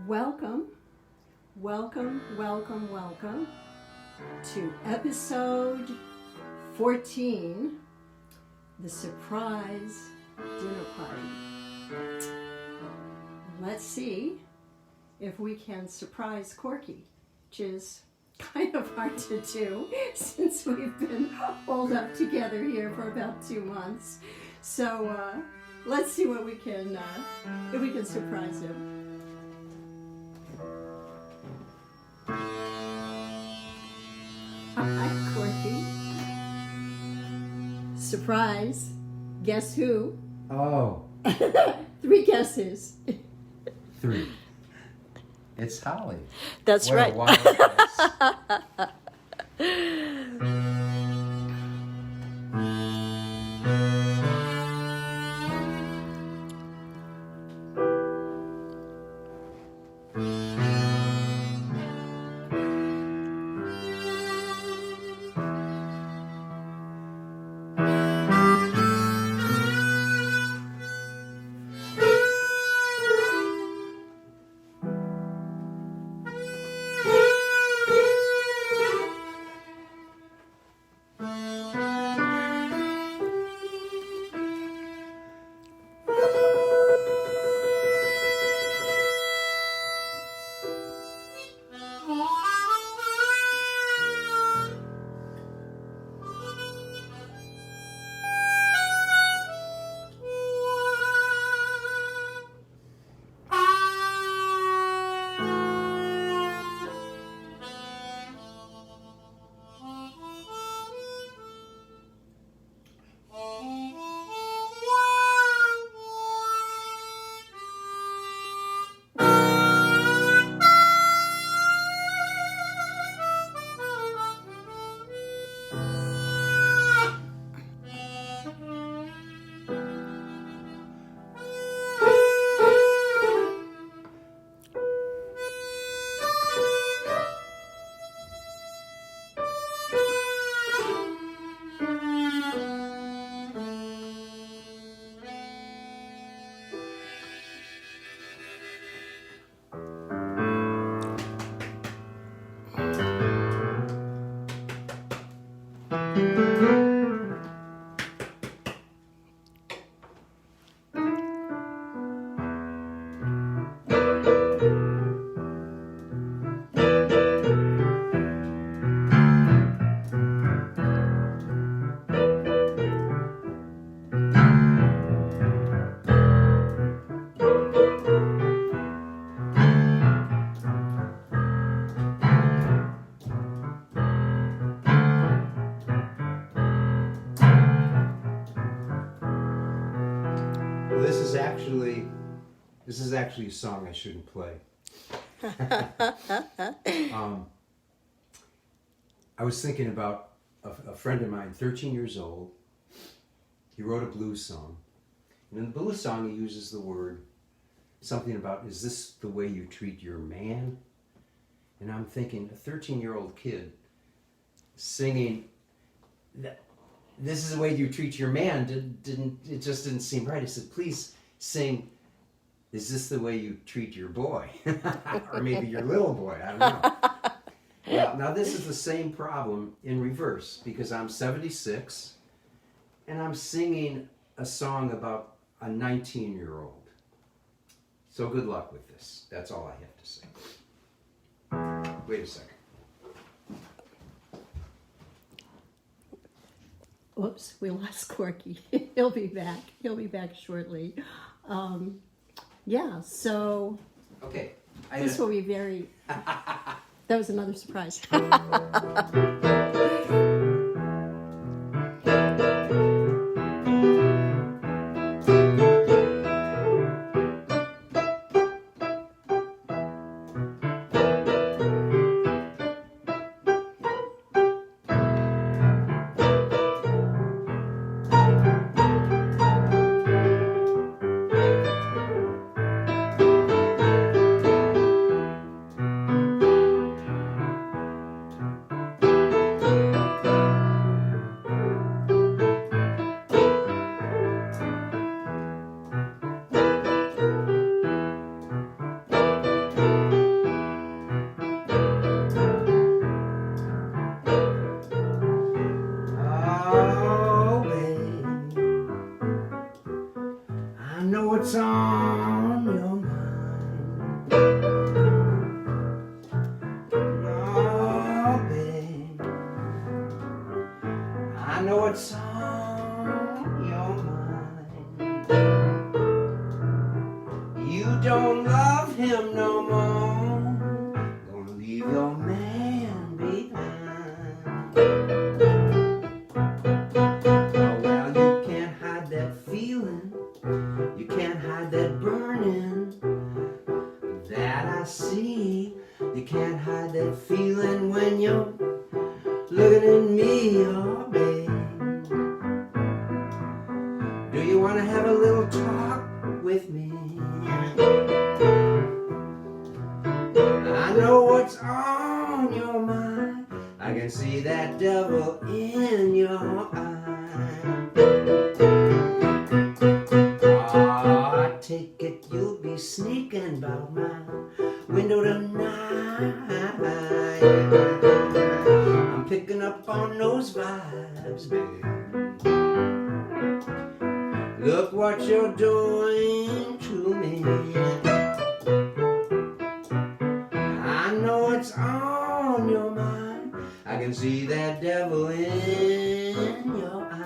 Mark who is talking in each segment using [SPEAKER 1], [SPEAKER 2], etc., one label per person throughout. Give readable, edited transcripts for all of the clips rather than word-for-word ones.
[SPEAKER 1] Welcome, welcome to episode 14, the surprise dinner party. Let's see if we can surprise Corky, which is kind of hard to do since we've been holed up together here for about 2 months. So let's see what we can, if we can surprise him. Hi, Corky. Surprise. Guess who?
[SPEAKER 2] Oh.
[SPEAKER 1] 3 guesses.
[SPEAKER 2] 3. It's Holly.
[SPEAKER 1] That's
[SPEAKER 2] what
[SPEAKER 1] right.
[SPEAKER 2] A wild guess. This is actually a song I shouldn't play. I was thinking about a friend of mine, 13 years old. He wrote a blues song. And in the blues song, he uses the word, something about, is this the way you treat your man? And I'm thinking, a 13-year-old kid singing, this is the way you treat your man, it just didn't seem right. I said, please sing, is this the way you treat your boy? Or maybe your little boy, I don't know. Well, now this is the same problem in reverse, because I'm 76, and I'm singing a song about a 19-year-old. So good luck with this. That's all I have to say. Wait a second.
[SPEAKER 1] Whoops, we lost Corky. He'll be back. He'll be back shortly. Yeah, so
[SPEAKER 2] Okay.
[SPEAKER 1] this will be very... That was another surprise.
[SPEAKER 2] what's on your mind. Oh, babe, I know what's on your mind. You don't love him no more. Gonna leave your man behind. Oh, well, you can't hide that feeling. You can't hide that burning that I see. You can't hide that feeling when you're looking at me, oh babe. Do you want to have a little talk with me? I know what's on your mind. I can see that devil in your eye. Oh, I take it you'll be sneaking about my window tonight. I'm picking up on those vibes, babe. Look what you're doing to me. I know it's on your mind. I can see that devil in your eye.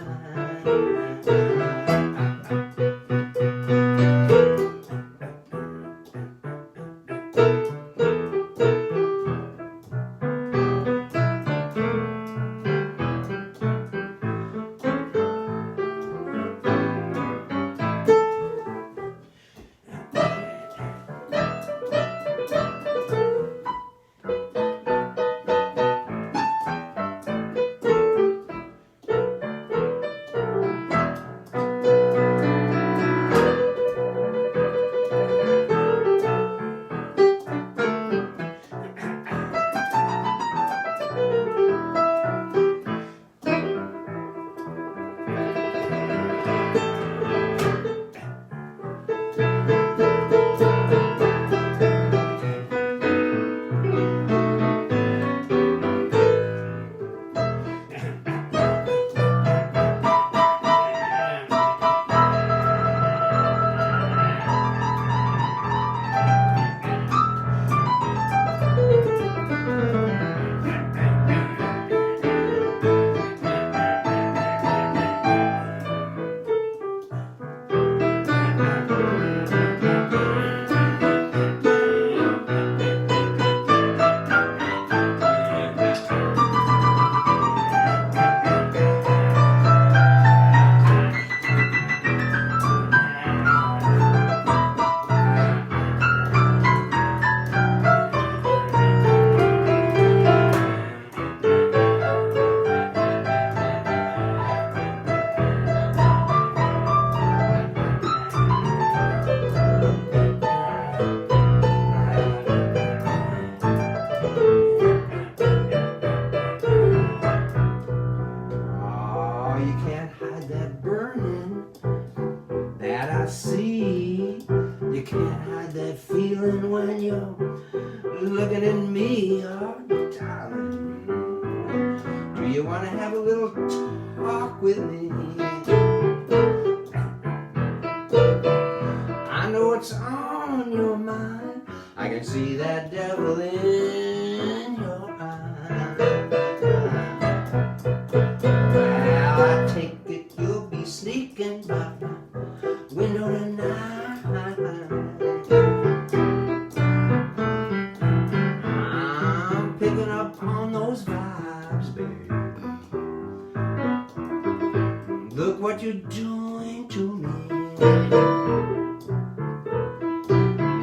[SPEAKER 2] Looking at me, oh darling, do you want to have a little talk with me? I know what's on your mind. I can see that devil in your eye. Well, I take it you'll be sneaking by my window tonight. Picking up on those vibes, babe. Look what you're doing to me.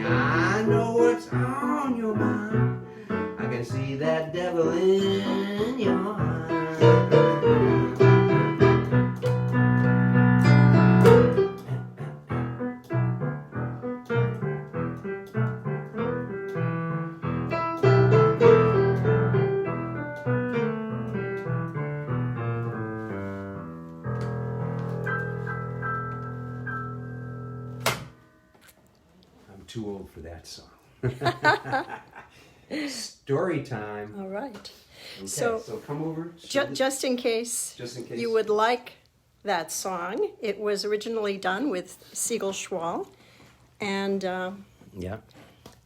[SPEAKER 2] I know what's on your mind. I can see that devil in your eye. Too old for that song. Story time.
[SPEAKER 1] All right.
[SPEAKER 2] Okay,
[SPEAKER 1] So
[SPEAKER 2] come over.
[SPEAKER 1] just in case you would like that song. It was originally done with Siegel Schwall, and
[SPEAKER 2] Yeah.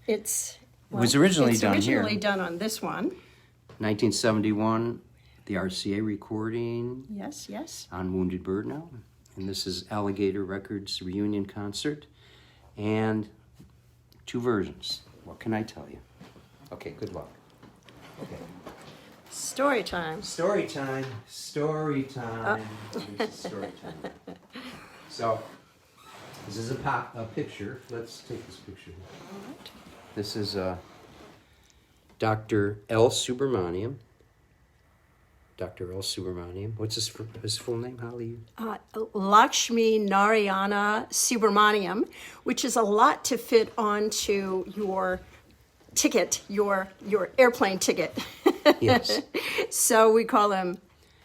[SPEAKER 1] it's
[SPEAKER 2] was originally
[SPEAKER 1] it's
[SPEAKER 2] done
[SPEAKER 1] originally
[SPEAKER 2] here.
[SPEAKER 1] done on this one.
[SPEAKER 2] 1971, the RCA recording
[SPEAKER 1] Yes, yes.
[SPEAKER 2] on Wounded Bird now. And this is Alligator Records reunion concert. And 2 versions. What can I tell you? Okay, good luck. Okay.
[SPEAKER 1] Story time.
[SPEAKER 2] Story time. Story time. This is story time. So, this is a picture. Let's take this picture.
[SPEAKER 1] All right.
[SPEAKER 2] This is Dr. L. Subramaniam. Dr. L. Subramaniam. What's his full name, Holly?
[SPEAKER 1] Lakshmi Narayana Subramaniam, which is a lot to fit onto your ticket, your airplane ticket.
[SPEAKER 2] Yes.
[SPEAKER 1] So we call him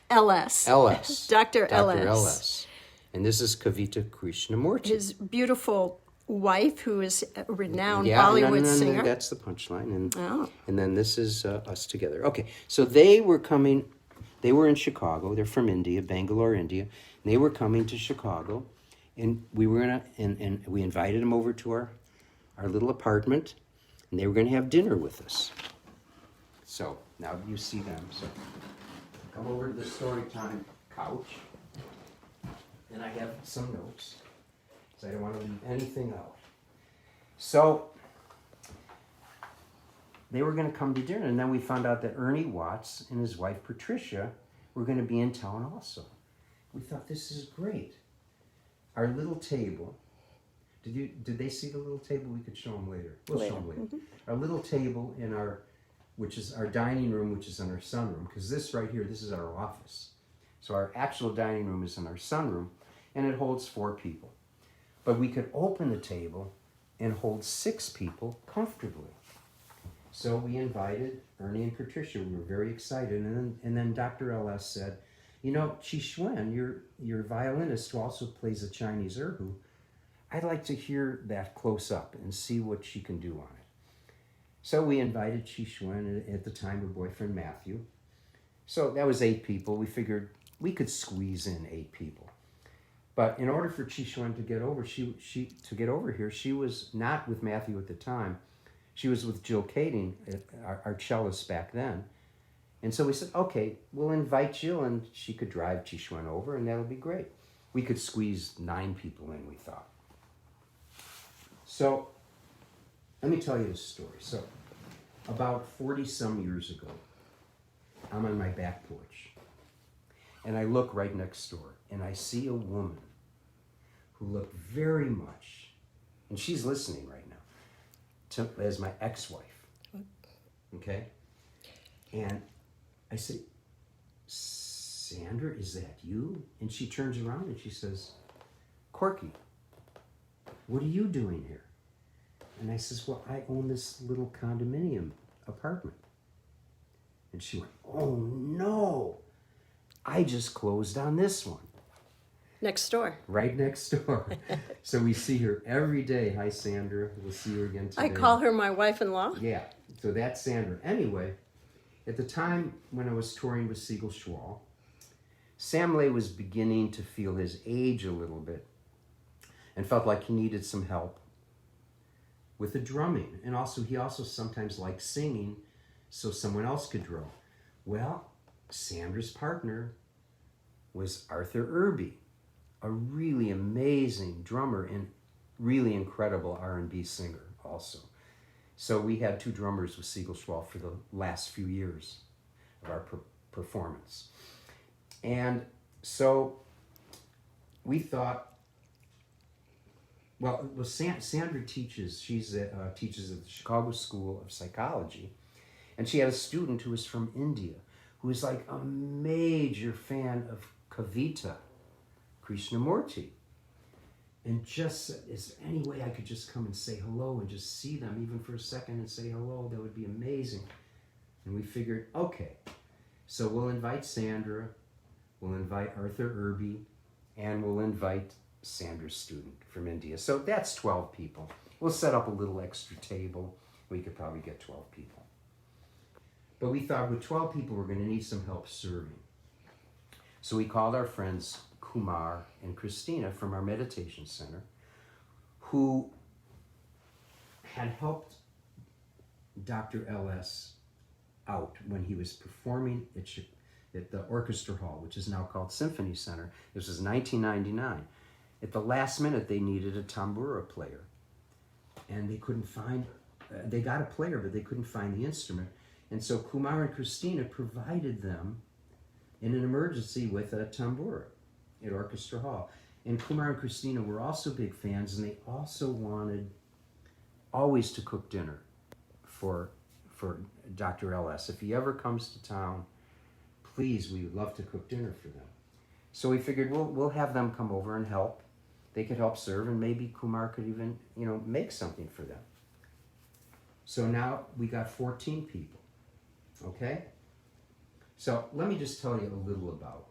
[SPEAKER 1] LS.
[SPEAKER 2] LS.
[SPEAKER 1] Dr.
[SPEAKER 2] Dr.
[SPEAKER 1] LS.
[SPEAKER 2] LS. And this is Kavita Krishnamurti.
[SPEAKER 1] His beautiful wife, who is a renowned
[SPEAKER 2] Yeah,
[SPEAKER 1] Bollywood
[SPEAKER 2] no,
[SPEAKER 1] singer.
[SPEAKER 2] that's the punchline. And,
[SPEAKER 1] Oh.
[SPEAKER 2] and then this is us together. Okay, so they were in Chicago. They're from India, Bangalore, India. And they were coming to Chicago. And we were and we invited them over to our little apartment. And they were going to have dinner with us. So now you see them. So come over to the story time couch. And I have some notes. So I don't want to leave anything out. So they were going to come to dinner, and then we found out that Ernie Watts and his wife Patricia were going to be in town also. We thought, this is great. Our little table. Did they see the little table? We could show them later. We'll show them later. Mm-hmm. Our little table in which is our dining room, which is in our sunroom, because this right here, this is our office. So our actual dining room is in our sunroom, and it holds 4 people. But we could open the table and hold 6 people comfortably. So we invited Ernie and Patricia. We were very excited. And then Dr. LS said, you know, Chi Xuan, your violinist who also plays a Chinese erhu, I'd like to hear that close up and see what she can do on it. So we invited Chi Xuan, at the time her boyfriend Matthew. So that was 8 people. We figured we could squeeze in 8 people. But in order for Chi Xuan to get over, to get over here, she was not with Matthew at the time. She was with Jill Kading, our cellist back then. And so we said, okay, we'll invite Jill, and she could drive Chi Xuan over, and that'll be great. We could squeeze 9 people in, we thought. So let me tell you this story. So about 40-some years ago, I'm on my back porch, and I look right next door, and I see a woman who looked very much, and she's listening right now, as my ex-wife, okay? And I say, Sandra, is that you? And she turns around and she says, Corky, what are you doing here? And I says, well, I own this little condominium apartment. And she went, oh no, I just closed on this one.
[SPEAKER 1] Next door.
[SPEAKER 2] Right next door. So we see her every day. Hi, Sandra. We'll see her again today.
[SPEAKER 1] I call her my wife-in-law.
[SPEAKER 2] Yeah, so that's Sandra. Anyway, at the time when I was touring with Siegel Schwall, Sam Lay was beginning to feel his age a little bit and felt like he needed some help with the drumming. And he also sometimes liked singing so someone else could drum. Well, Sandra's partner was Arthur Irby, a really amazing drummer and really incredible R&B singer also. So we had 2 drummers with Siegel Schwall for the last few years of our performance. And so we thought, well, Sandra teaches, teaches at the Chicago School of Psychology, and she had a student who was from India, who was like a major fan of Kavita, Krishnamurti. And just said, is there any way I could just come and say hello and just see them even for a second and say hello? That would be amazing. And we figured, okay, so we'll invite Sandra, we'll invite Arthur Irby, and we'll invite Sandra's student from India. So that's 12 people. We'll set up a little extra table. We could probably get 12 people. But we thought with 12 people, we're going to need some help serving. So we called our friends Kumar and Christina from our meditation center, who had helped Dr. L.S. out when he was performing at the Orchestra Hall, which is now called Symphony Center. This was 1999. At the last minute, they needed a tambura player. And they couldn't find, they got a player, but they couldn't find the instrument. And so Kumar and Christina provided them in an emergency with a tambura at Orchestra Hall. And Kumar and Christina were also big fans, and they also wanted always to cook dinner for Dr. L.S. If he ever comes to town, please, we would love to cook dinner for them. So we figured we'll have them come over and help. They could help serve, and maybe Kumar could even, make something for them. So now we got 14 people, okay? So let me just tell you a little about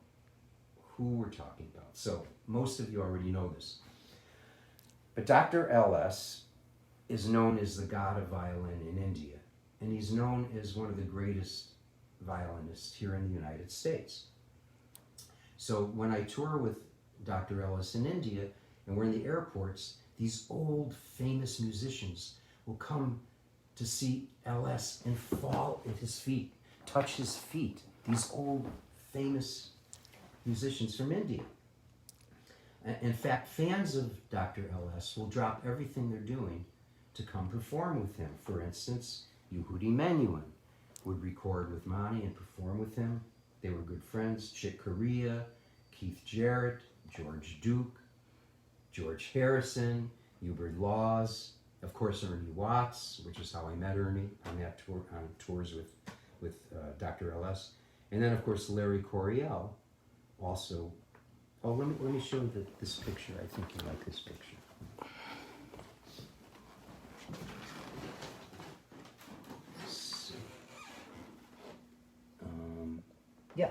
[SPEAKER 2] who we're talking about. So most of you already know this. But Dr. L.S. is known as the god of violin in India, and he's known as one of the greatest violinists here in the United States. So when I tour with Dr. Ellis in India, and we're in the airports, these old famous musicians will come to see L.S. and fall at his feet, touch his feet. These old famous musicians from India. In fact, fans of Dr. L.S. will drop everything they're doing to come perform with him. For instance, Yehudi Menuhin would record with Mani and perform with him. They were good friends. Chick Corea, Keith Jarrett, George Duke, George Harrison, Hubert Laws, of course Ernie Watts, which is how I met Ernie on tours with Dr. L.S. And then of course Larry Coryell also. Oh, let me show you this picture. I think you like this picture. Yeah.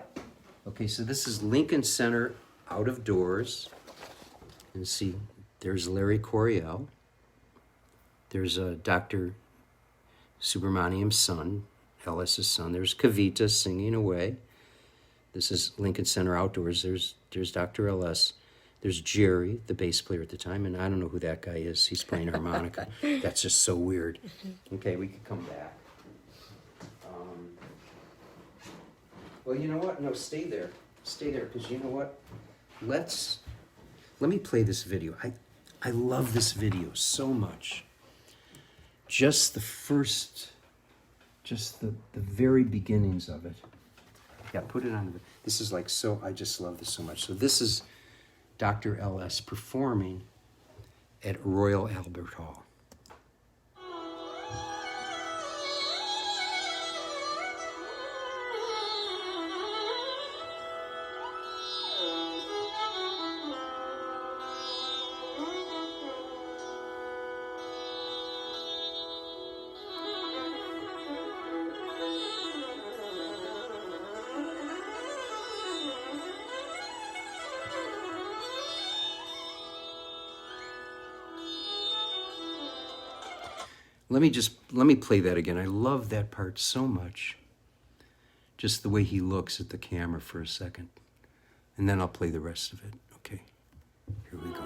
[SPEAKER 2] Okay, so this is Lincoln Center out of doors. And see, there's Larry Coryell. There's Dr. Subramaniam's son, Ellis's son. There's Kavita singing away. This is Lincoln Center outdoors. There's Dr. L.S. There's Jerry, the bass player at the time, and I don't know who that guy is. He's playing harmonica. That's just so weird. Okay, we could come back. Well, you know what? No, stay there. Stay there, because you know what? Let me play this video. I love this video so much. Just the very beginnings of it. Yeah, put it on. This is I just love this so much. So this is Dr. L.S. performing at Royal Albert Hall. Let me play that again. I love that part so much. Just the way he looks at the camera for a second. And then I'll play the rest of it. Okay, here we go.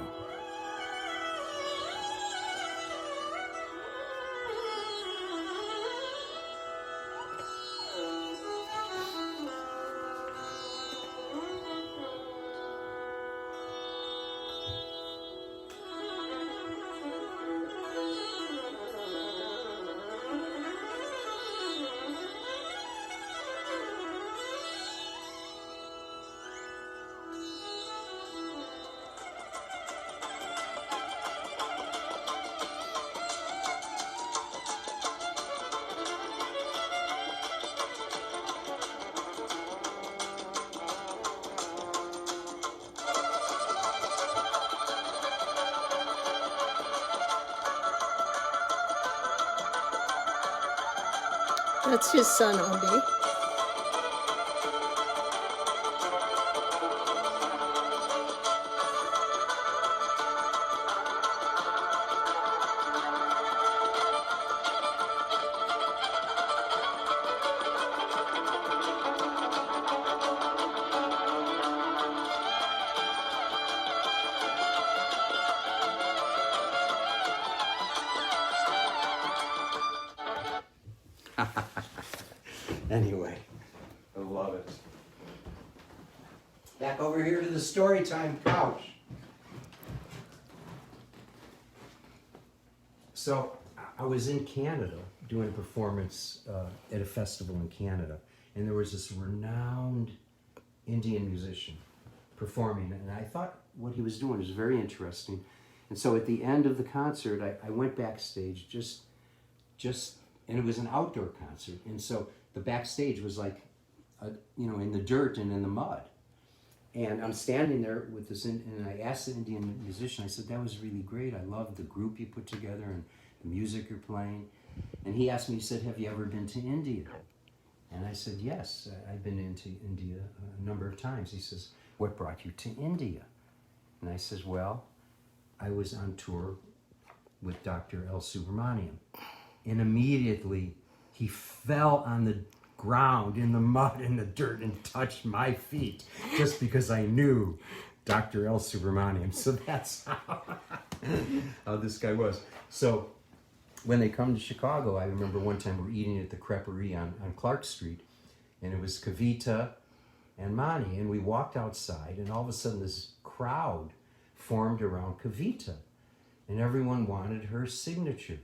[SPEAKER 3] That's his son, Obi.
[SPEAKER 2] Anyway, I love it. Back over here to the story time couch. So I was in Canada doing a performance at a festival in Canada, and there was this renowned Indian musician performing, and I thought what he was doing was very interesting. And so at the end of the concert, I went backstage and it was an outdoor concert, and so the backstage was like, in the dirt and in the mud. And I'm standing there with this, and I asked the Indian musician, I said, that was really great. I loved the group you put together and the music you're playing. And he asked me, he said, have you ever been to India? And I said, yes, I've been into India a number of times. He says, what brought you to India? And I says, well, I was on tour with Dr. L. Subramaniam. And immediately he fell on the ground in the mud and the dirt and touched my feet just because I knew Dr. L. Subramaniam. So that's how this guy was. So when they come to Chicago, I remember one time we're eating at the creperie on Clark Street, and it was Kavita and Mani, and we walked outside, and all of a sudden this crowd formed around Kavita, and everyone wanted her signature.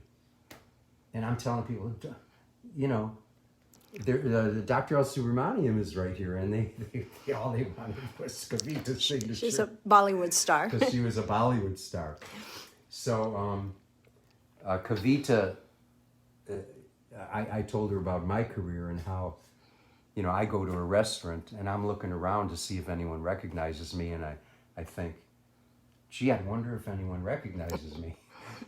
[SPEAKER 2] And I'm telling people, the Dr. L. Subramaniam is right here, and they all they wanted was Kavita's signature.
[SPEAKER 1] She's a Bollywood star.
[SPEAKER 2] Because she was a Bollywood star. So Kavita, I told her about my career and how, I go to a restaurant and I'm looking around to see if anyone recognizes me, and I think, gee, I wonder if anyone recognizes me.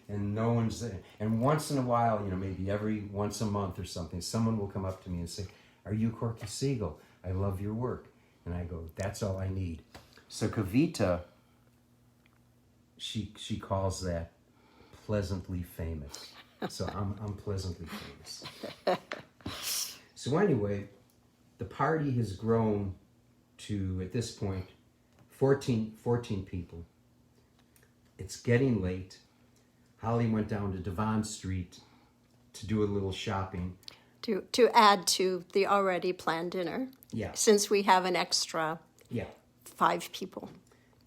[SPEAKER 2] And no one's there. And once in a while, maybe every once a month or something, someone will come up to me and say, are you Corky Siegel? I love your work. And I go, that's all I need. So Kavita, she calls that pleasantly famous. So I'm pleasantly famous. So anyway, the party has grown to, at this point, 14 people. It's getting late. Holly went down to Devon Street to do a little shopping.
[SPEAKER 1] To add to the already planned dinner.
[SPEAKER 2] Yeah.
[SPEAKER 1] Since we have an extra 5 people.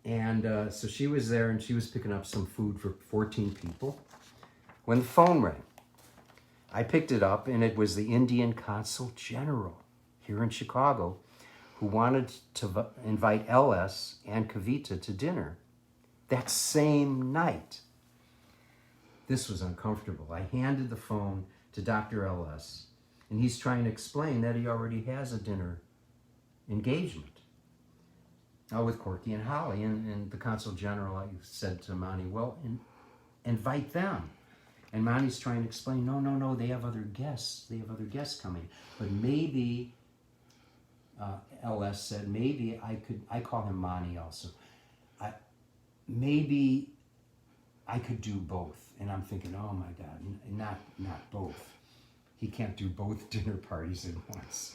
[SPEAKER 2] And so she was there, and she was picking up some food for 14 people when the phone rang. I picked it up, and it was the Indian Consul General here in Chicago who wanted to invite LS and Kavita to dinner that same night. This was uncomfortable. I handed the phone to Dr. LS, and he's trying to explain that he already has a dinner engagement with Corky and Holly. And the Consul General, I said to Mani, well, invite them. And Mani's trying to explain, no, they have other guests. They have other guests coming. But maybe, LS said, maybe I call him Mani also. Maybe I could do both. And I'm thinking, oh my God, not both. He can't do both dinner parties at once.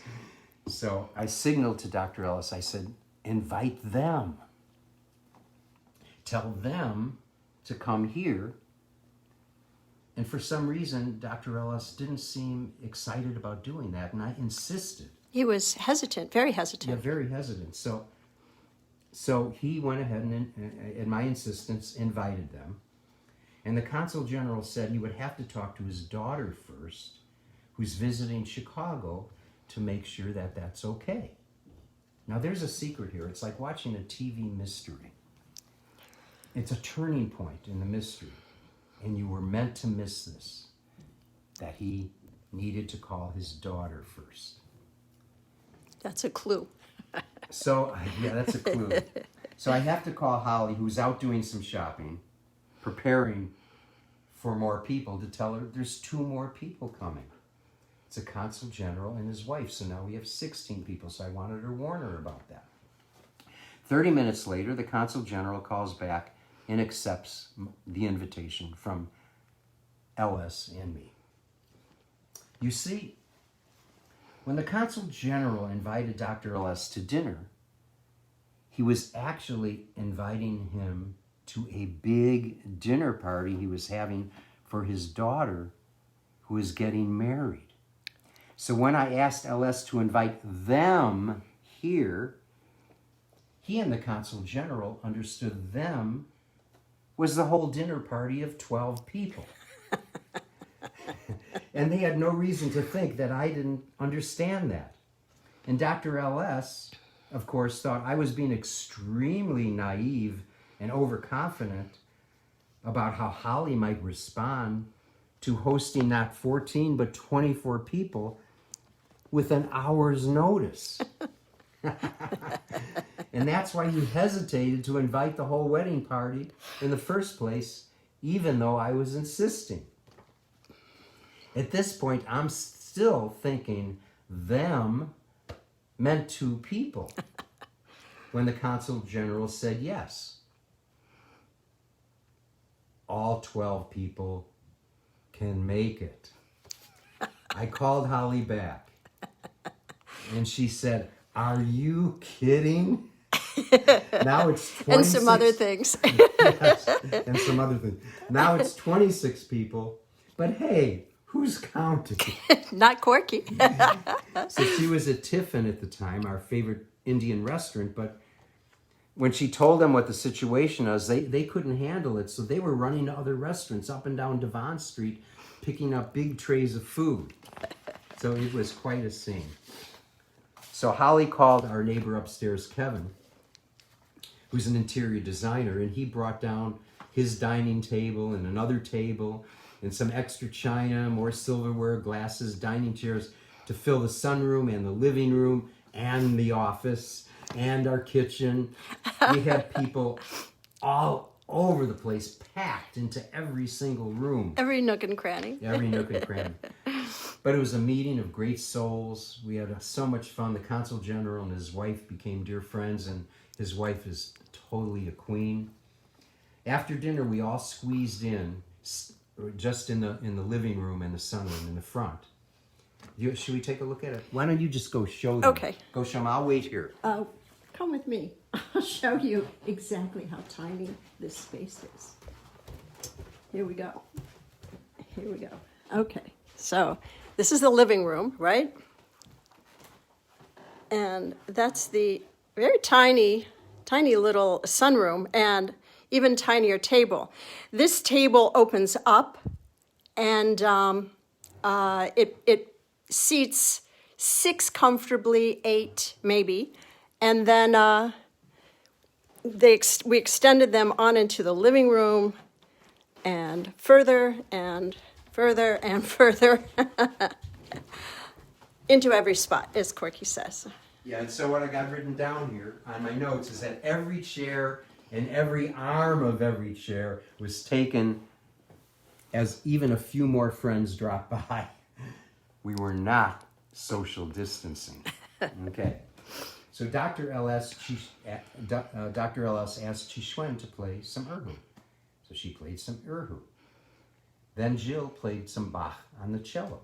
[SPEAKER 2] So I signaled to Dr. Ellis, I said, invite them. Tell them to come here. And for some reason, Dr. Ellis didn't seem excited about doing that, and I insisted.
[SPEAKER 1] He was hesitant, very hesitant.
[SPEAKER 2] Yeah, very hesitant. So he went ahead and, at my insistence, invited them. And the Consul General said he would have to talk to his daughter first, who's visiting Chicago, to make sure that that's okay. Now, there's a secret here. It's like watching a TV mystery. It's a turning point in the mystery, and you were meant to miss this, that he needed to call his daughter first.
[SPEAKER 1] That's a clue.
[SPEAKER 2] So, yeah, that's a clue. So I have to call Holly, who's out doing some shopping, preparing for more people, to tell her there's 2 more people coming. It's a Consul General and his wife, so now we have 16 people, so I wanted to warn her about that. 30 minutes later, the Consul General calls back and accepts the invitation from LS and me. You see, when the Consul General invited Dr. LS to dinner, he was actually inviting him to a big dinner party he was having for his daughter, who is getting married. So when I asked LS to invite them here, he and the Consul General understood them was the whole dinner party of 12 people. And they had no reason to think that I didn't understand that. And Dr. LS, of course, thought I was being extremely naive and overconfident about how Holly might respond to hosting not 14 but 24 people with an hour's notice. And that's why he hesitated to invite the whole wedding party in the first place, even though I was insisting. At this point, I'm still thinking them meant 2 people when the Consul General said yes. All 12 people can make it. I called Holly back, and she said, "Are you kidding?" Now it's 26.
[SPEAKER 1] And some other things.
[SPEAKER 2] Yes, and some other things. Now it's 26 people, but hey, who's counting?
[SPEAKER 1] Not Corky.
[SPEAKER 2] So she was at Tiffin at the time, our favorite Indian restaurant, but when she told them what the situation was, they couldn't handle it, so they were running to other restaurants up and down Devon Street, picking up big trays of food. So it was quite a scene. So Holly called our neighbor upstairs, Kevin, who's an interior designer, and he brought down his dining table and another table and some extra china, more silverware, glasses, dining chairs to fill the sunroom and the living room and the office and our kitchen. We had people all over the place, packed into every single room.
[SPEAKER 1] Every nook and cranny.
[SPEAKER 2] Every nook and cranny. But it was a meeting of great souls. We had so much fun. The Consul General and his wife became dear friends, and his wife is totally a queen. After dinner, we all squeezed in, just in the living room and the sunroom in the front. Should we take a look at it? Why don't you just go show them?
[SPEAKER 1] Okay.
[SPEAKER 2] Go show them. I'll wait here.
[SPEAKER 1] Come with me. I'll show you exactly how tiny this space is. Here we go. Here we go. Okay, so this is the living room, right? And that's the very tiny little sunroom and even tinier table. This table opens up, and it seats 6 comfortably, 8 maybe, and then we extended them on into the living room, and further and further and further into every spot, as Corky says.
[SPEAKER 2] Yeah, and so what I got written down here on my notes is that every chair and every arm of every chair was taken as even a few more friends dropped by. We were not social distancing. Okay. So Dr. LS asked Chishwen to play some Erhu. So she played some Erhu. Then Jill played some Bach on the cello.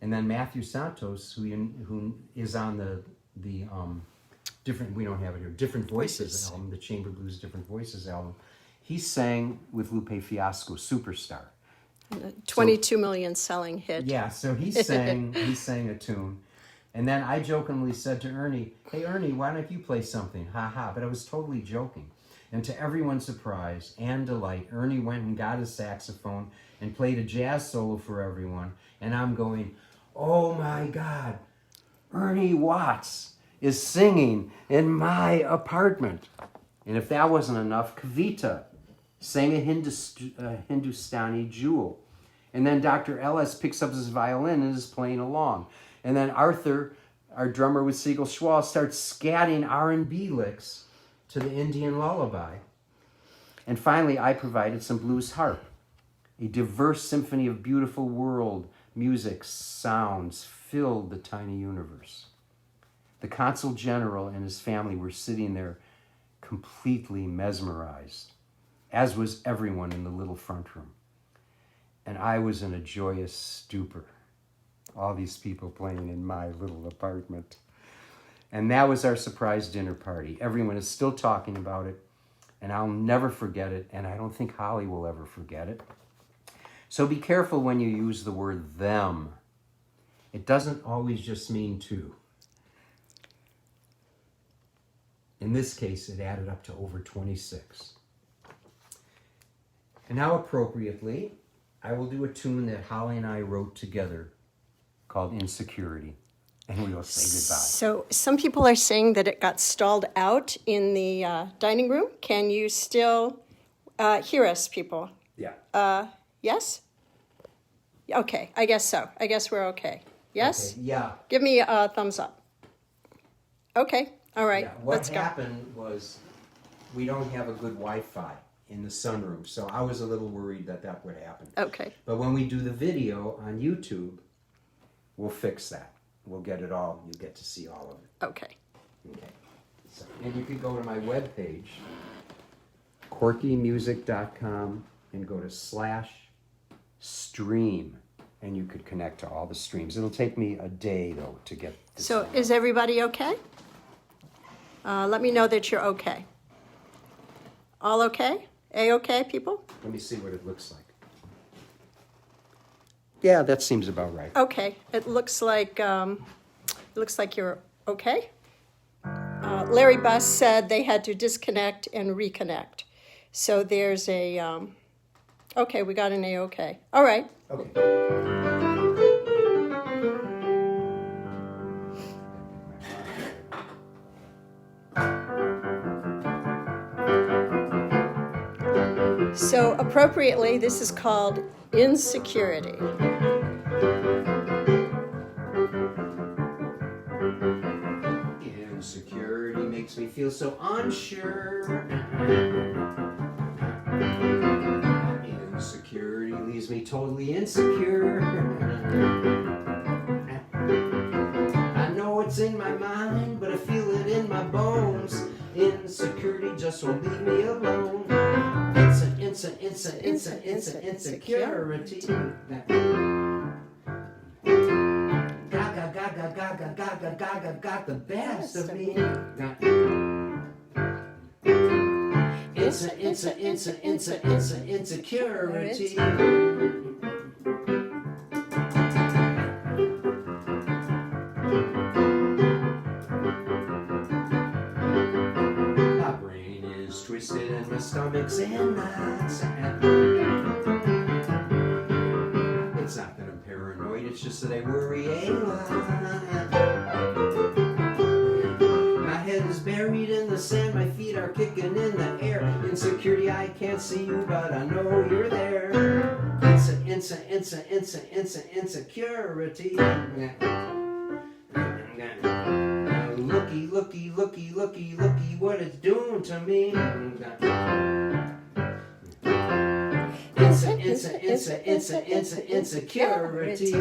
[SPEAKER 2] And then Matthew Santos, who is on the different, we don't have it here, Different Voices album, the Chamber Blues Different Voices album, he sang with Lupe Fiasco, Superstar.
[SPEAKER 1] 22 million selling hit.
[SPEAKER 2] Yeah, so he sang a tune. And then I jokingly said to Ernie, "Hey Ernie, why don't you play something?" Ha ha, but I was totally joking. And to everyone's surprise and delight, Ernie went and got his saxophone and played a jazz solo for everyone. And I'm going, "Oh my God, Ernie Watts is singing in my apartment." And if that wasn't enough, Kavita sang a Hindustani jewel. And then Dr. Ellis picks up his violin and is playing along. And then Arthur, our drummer with Siegel Schwal, starts scatting R&B licks to the Indian lullaby. And finally, I provided some blues harp, a diverse symphony of beautiful world music sounds filled the tiny universe. The Consul General and his family were sitting there completely mesmerized, as was everyone in the little front room. And I was in a joyous stupor. All these people playing in my little apartment. And that was our surprise dinner party. Everyone is still talking about it, and I'll never forget it, and I don't think Holly will ever forget it. So be careful when you use the word them. It doesn't always just mean 2. In this case, it added up to over 26. And now, appropriately, I will do a tune that Holly and I wrote together called Insecurity. And we will say goodbye.
[SPEAKER 1] So some people are saying that it got stalled out in the dining room. Can you still hear us, people?
[SPEAKER 2] Yeah.
[SPEAKER 1] Yes? Okay, I guess so. I guess we're okay. Yes?
[SPEAKER 2] Okay, yeah.
[SPEAKER 1] Give me a thumbs up. Okay, all right,
[SPEAKER 2] Yeah. What
[SPEAKER 1] let's go.
[SPEAKER 2] happened was we don't have a good Wi-Fi in the sunroom, so I was a little worried that that would happen.
[SPEAKER 1] Okay.
[SPEAKER 2] But when we do the video on YouTube, we'll fix that. We'll get it all. You'll get to see all of it.
[SPEAKER 1] Okay.
[SPEAKER 2] Okay. So, and you can go to my webpage, corkymusic.com, and go to /stream, and you could connect to all the streams. It'll take me a day, though, to get this.
[SPEAKER 1] So is everybody okay? Let me know that you're okay. All okay? A-okay, people?
[SPEAKER 2] Let me see what it looks like. Yeah, that seems about right.
[SPEAKER 1] Okay, it looks like you're okay. Larry Buss said they had to disconnect and reconnect. So there's a, okay, we got an A-okay. All right.
[SPEAKER 2] Okay.
[SPEAKER 1] So appropriately, this is called Insecurity.
[SPEAKER 2] Insecurity makes me feel so unsure. Insecurity leaves me totally insecure. I know it's in my mind, but I feel it in my bones. Insecurity just won't leave me alone. Insecurity. Got the best of me. Insecurity. My brain is twisted and my stomach's in knots. It's not that I'm paranoid, it's just that I worry a lot. My head is buried in the sand, my feet are kicking in the air. Insecurity, I can't see you, but I know you're there. Insecurity. Looky, what it's doing to me. Insecurity.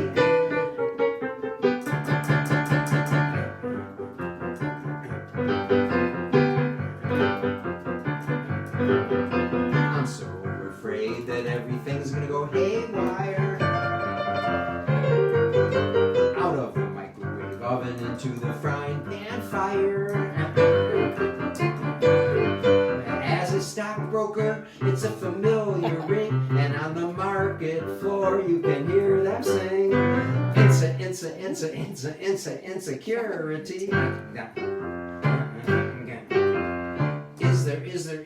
[SPEAKER 2] I'm so afraid that everything's gonna go haywire. Out of the microwave oven into the frying pan fire. As a stockbroker, it's a familiar ring, and on the market floor you can hear them sing. Insecurity.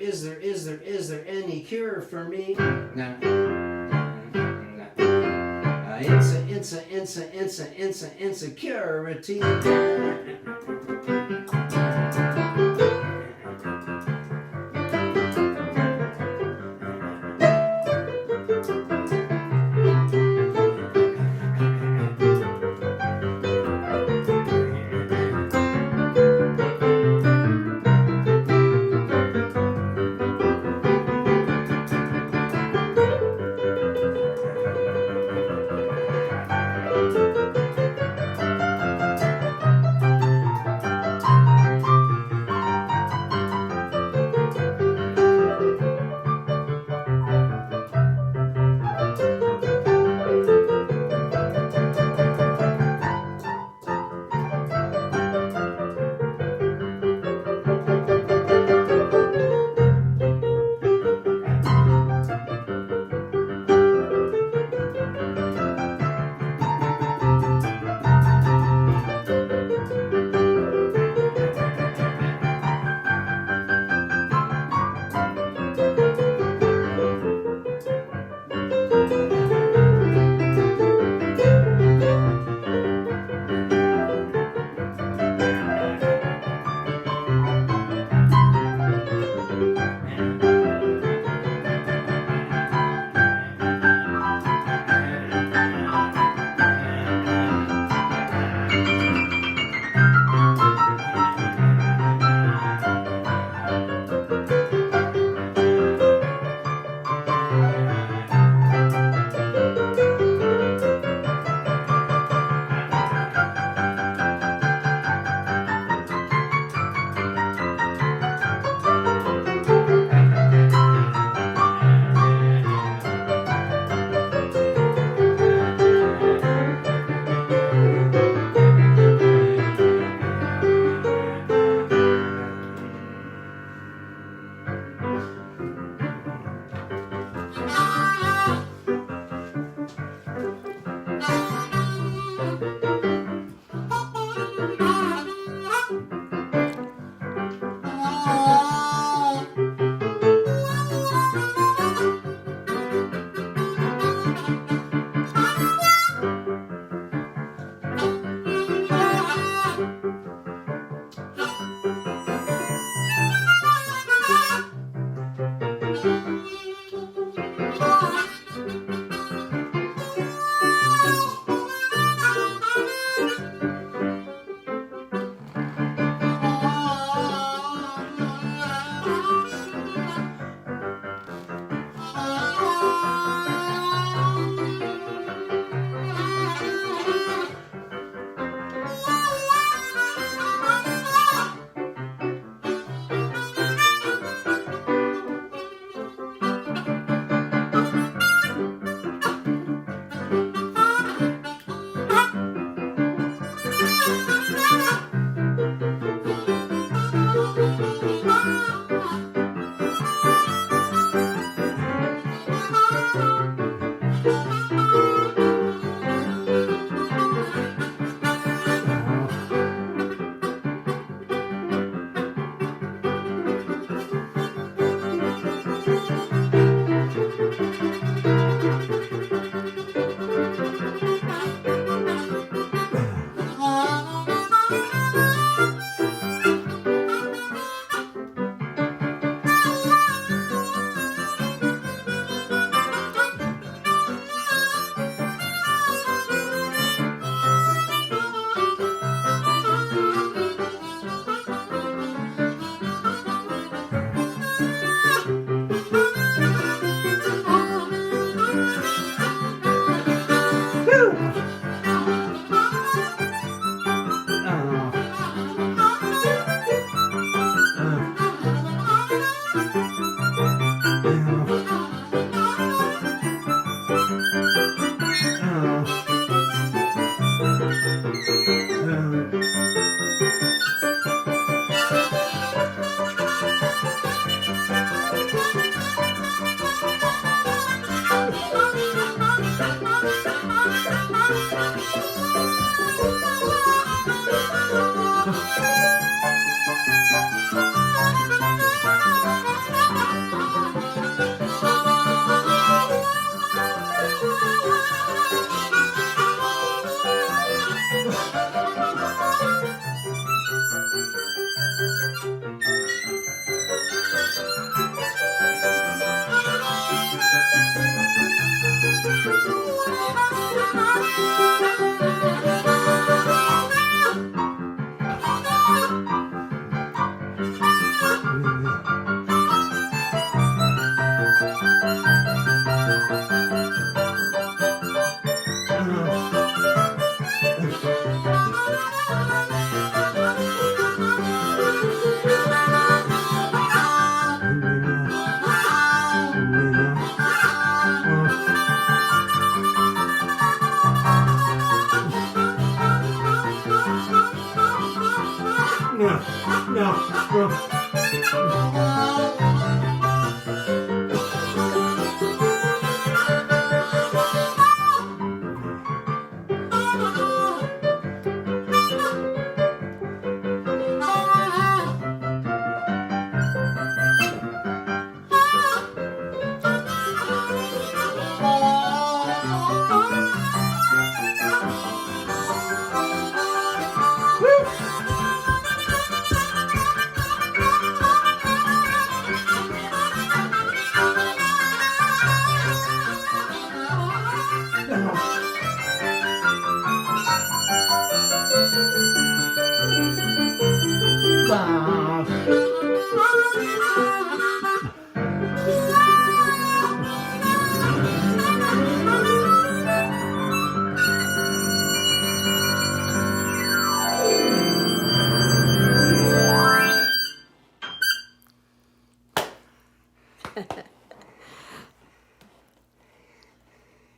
[SPEAKER 2] Is there any cure for me? Insecurity.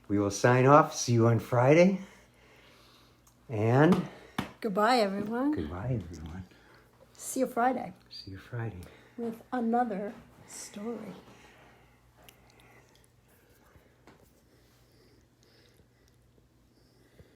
[SPEAKER 2] We will sign off. See you on Friday. And
[SPEAKER 1] Goodbye, everyone.
[SPEAKER 2] goodbye, everyone.
[SPEAKER 1] See you Friday
[SPEAKER 2] See you Friday.
[SPEAKER 1] with another story.